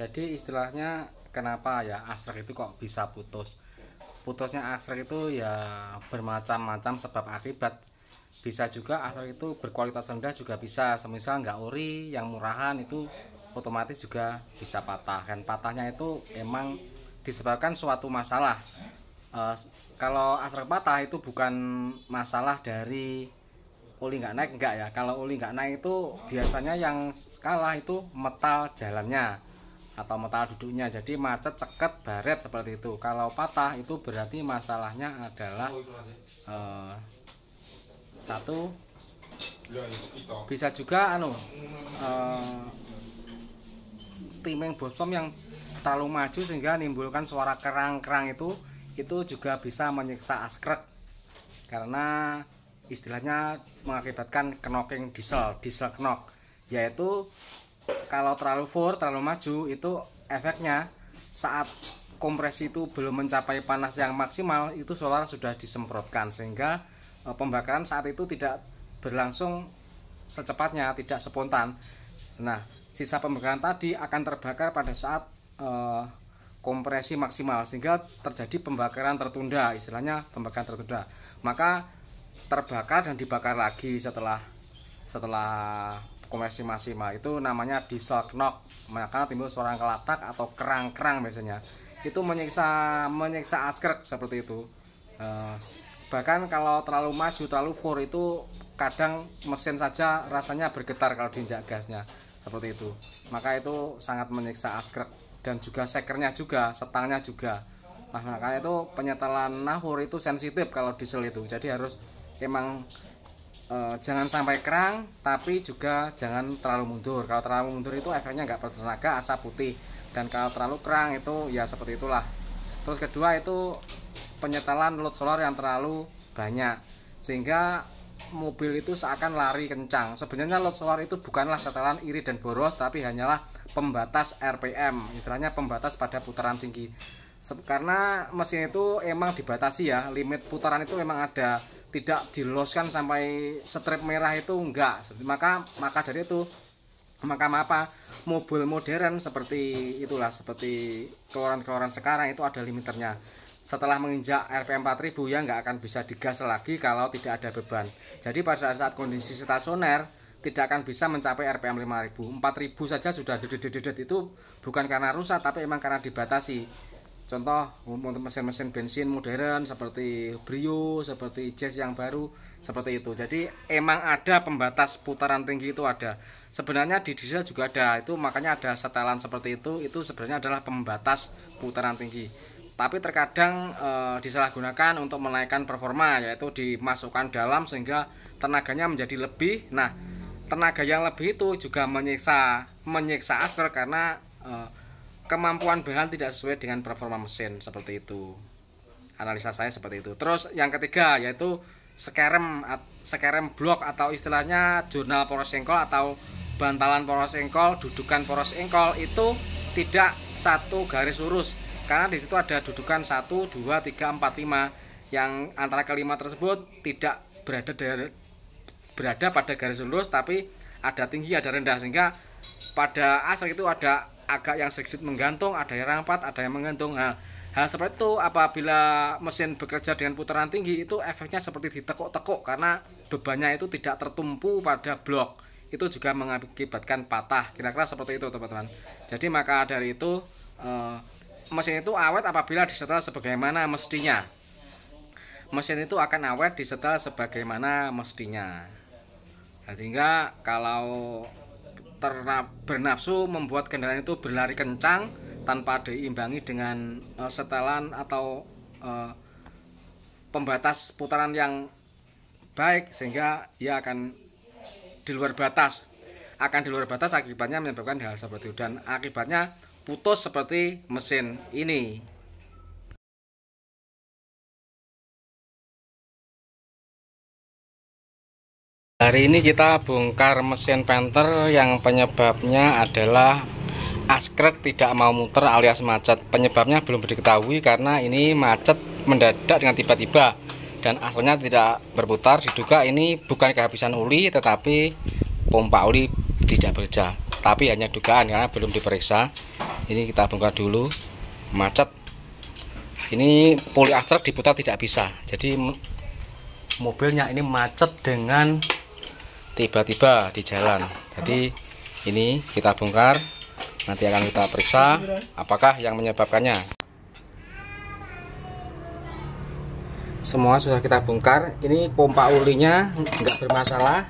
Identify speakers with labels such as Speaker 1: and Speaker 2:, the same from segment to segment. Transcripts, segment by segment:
Speaker 1: Jadi istilahnya kenapa ya aksrek itu kok bisa putus? Putusnya aksrek itu ya bermacam-macam sebab akibat. Bisa juga aksrek itu berkualitas rendah juga bisa. Semisal nggak ori yang murahan itu otomatis juga bisa patah. Dan patahnya itu emang disebabkan suatu masalah. Eh, Kalau aksrek patah itu bukan masalah dari oli nggak naik, enggak ya. Kalau oli nggak naik itu biasanya yang kalah itu metal jalannya atau metal duduknya, jadi macet, ceket, baret seperti itu. Kalau patah itu berarti masalahnya adalah satu, bisa juga timing bosom yang terlalu maju sehingga menimbulkan suara kerang-kerang, itu juga bisa menyiksa aksrek karena istilahnya mengakibatkan knocking diesel knock, yaitu kalau terlalu terlalu maju itu efeknya saat kompresi itu belum mencapai panas yang maksimal itu solar sudah disemprotkan sehingga pembakaran saat itu tidak berlangsung secepatnya, tidak spontan. Nah, sisa pembakaran tadi akan terbakar pada saat kompresi maksimal sehingga terjadi pembakaran tertunda, istilahnya pembakaran tertunda. Maka terbakar dan dibakar lagi setelah kompresi maksimal, itu namanya diesel knock. Maka timbul suara kelatak atau kerang-kerang biasanya. Itu menyiksa aksrek seperti itu. Bahkan kalau terlalu maju, terlalu itu kadang mesin saja rasanya bergetar kalau diinjak gasnya seperti itu. Maka itu sangat menyiksa aksrek dan juga sekernya juga, setangnya juga. Nah, makanya itu penyetelan nahur itu sensitif kalau diesel itu. Jadi harus emang jangan sampai kerang, tapi juga jangan terlalu mundur. Kalau terlalu mundur itu efeknya nggak bertenaga, asap putih. Dan kalau terlalu kerang itu ya seperti itulah. Terus kedua itu penyetelan load solar yang terlalu banyak sehingga mobil itu seakan lari kencang. Sebenarnya load solar itu bukanlah setelan iri dan boros, tapi hanyalah pembatas RPM, istilahnya pembatas pada putaran tinggi. Karena mesin itu emang dibatasi ya, limit putaran itu memang ada, tidak diloloskan sampai strip merah itu enggak. Maka dari itu mobil modern seperti itulah, seperti keluaran sekarang itu ada limiternya. Setelah menginjak RPM 4000 ya nggak akan bisa digas lagi kalau tidak ada beban. Jadi pada saat kondisi stasioner tidak akan bisa mencapai RPM 5000. 4000 saja sudah dedet, itu bukan karena rusak tapi emang karena dibatasi. Contoh untuk mesin-mesin bensin modern seperti Brio, seperti Jazz yang baru seperti itu. Jadi emang ada pembatas putaran tinggi, itu ada. Sebenarnya di diesel juga ada, itu makanya ada setelan seperti itu sebenarnya adalah pembatas putaran tinggi. Tapi terkadang disalahgunakan untuk menaikkan performa, yaitu dimasukkan dalam sehingga tenaganya menjadi lebih. Nah, tenaga yang lebih itu juga menyiksa aksrek karena kemampuan bahan tidak sesuai dengan performa mesin, seperti itu. Analisa saya seperti itu. Terus yang ketiga yaitu skerem blok atau istilahnya jurnal poros engkol atau bantalan poros engkol, dudukan poros engkol itu tidak satu garis lurus. Karena di situ ada dudukan 1, 2, 3, 4, 5 yang antara kelima tersebut tidak berada pada garis lurus, tapi ada tinggi ada rendah, sehingga pada aksrek itu ada agak yang sedikit menggantung, ada yang rapat, ada yang menggantung. Nah, hal seperti itu apabila mesin bekerja dengan putaran tinggi itu efeknya seperti ditekuk-tekuk karena bebannya itu tidak tertumpu pada blok. Itu juga mengakibatkan patah. Kira-kira seperti itu, teman-teman. Jadi maka dari itu mesin itu awet apabila disetel sebagaimana mestinya. Mesin itu akan awet disetel sebagaimana mestinya. Nah, sehingga kalau bernafsu membuat kendaraan itu berlari kencang tanpa diimbangi dengan setelan atau pembatas putaran yang baik, sehingga ia akan di luar batas. Akibatnya menyebabkan hal seperti itu, dan akibatnya putus seperti mesin ini. Hari ini kita bongkar mesin Panther yang penyebabnya adalah aksrek tidak mau muter alias macet. Penyebabnya belum diketahui karena ini macet mendadak dengan tiba-tiba dan asalnya tidak berputar. Diduga ini bukan kehabisan oli tetapi pompa oli tidak bekerja. tapi hanya dugaan karena belum diperiksa. Ini kita bongkar dulu. Macet. Ini poliaster diputar tidak bisa, jadi mobilnya ini macet dengan tiba-tiba di jalan. Jadi ini kita bongkar, nanti akan kita periksa apakah yang menyebabkannya. Semua sudah kita bongkar. Ini pompa olinya nggak bermasalah.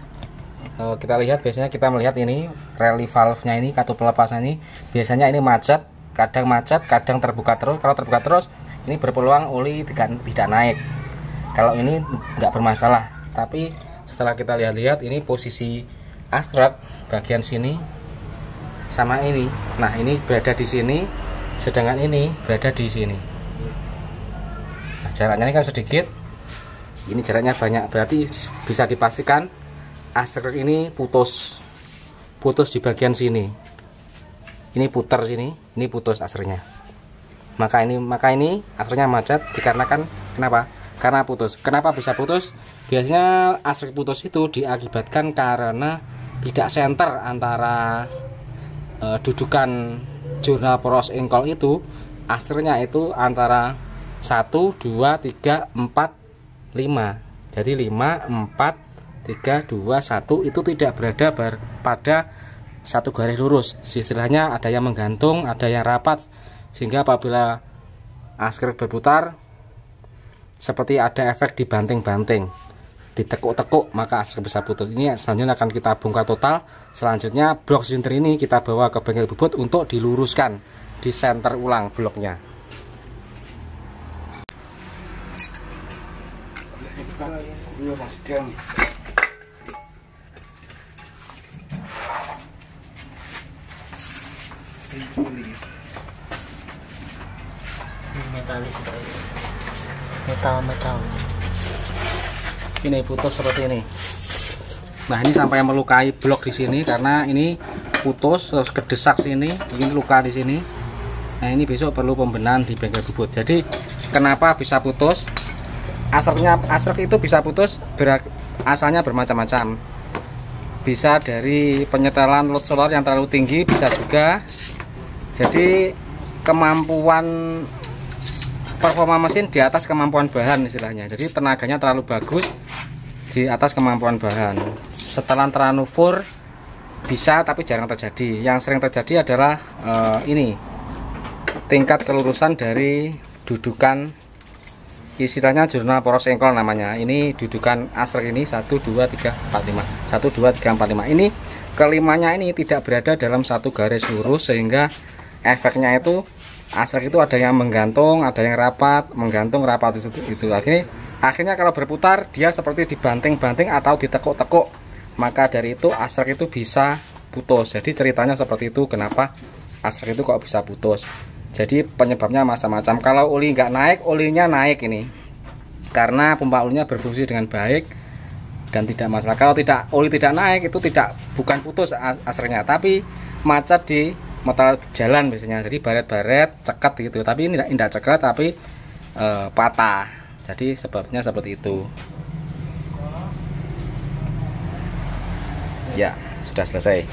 Speaker 1: Kita lihat, biasanya kita melihat ini rally valve-nya, ini katup pelepasan ini biasanya ini macet, kadang terbuka terus. Kalau terbuka terus ini berpeluang oli tidak naik. Kalau ini nggak bermasalah, tapi setelah kita lihat-lihat ini posisi asrek bagian sini sama ini. Nah, ini berada di sini, sedangkan ini berada di sini. Nah, jaraknya ini kan sedikit, ini jaraknya banyak, berarti bisa dipastikan asrek ini putus di bagian sini. Ini putar sini, ini putus asreknya. Maka ini akhirnya macet dikarenakan kenapa? Karena putus. Kenapa bisa putus? Biasanya asrek putus itu diakibatkan karena tidak senter antara dudukan jurnal poros engkol itu, asreknya itu antara 1, 2, 3, 4, 5. Jadi 5, 4, 3, 2, 1 itu tidak berada pada satu garis lurus. Istilahnya ada yang menggantung, ada yang rapat, sehingga apabila asrek berputar seperti ada efek dibanting-banting, ditekuk-tekuk, maka asrek bisa putus. Ini selanjutnya akan kita bongkar total. Selanjutnya blok silinder ini kita bawa ke bengkel bubut untuk diluruskan, disenter ulang bloknya.
Speaker 2: Metalis metal
Speaker 1: Ini putus seperti ini. Nah, ini sampai melukai blok di sini karena ini putus terus kedesak sini, ini luka di sini. Nah, ini besok perlu pembenahan di bengkel bubut. Jadi kenapa bisa putus? Asrek itu bisa putus asalnya bermacam-macam. Bisa dari penyetelan load solar yang terlalu tinggi, bisa juga. Jadi kemampuan performa mesin di atas kemampuan bahan istilahnya. Jadi tenaganya terlalu bagus di atas kemampuan bahan. Setelan terlalu fur bisa, tapi jarang terjadi. Yang sering terjadi adalah ini tingkat kelurusan dari dudukan, istilahnya jurnal poros engkol namanya. Ini dudukan asrek ini 1, 2, 3, 4, 5. 1, 2, 3, 4, 5. Ini kelimanya ini tidak berada dalam satu garis lurus, sehingga efeknya itu asrek itu ada yang menggantung, ada yang rapat, menggantung, rapat itu. Akhirnya kalau berputar dia seperti dibanting-banting atau ditekuk-tekuk. Maka dari itu asrek itu bisa putus. Jadi ceritanya seperti itu, kenapa asrek itu kok bisa putus. Jadi penyebabnya macam-macam. Kalau oli nggak naik, olinya naik ini karena pompa olinya berfungsi dengan baik dan tidak masalah. Kalau oli tidak naik, itu bukan putus asreknya, tapi macet di metal jalan biasanya. Jadi baret-baret cekat gitu, tapi ini tidak cekat, tapi patah. Jadi sebabnya seperti itu. Ya, sudah selesai.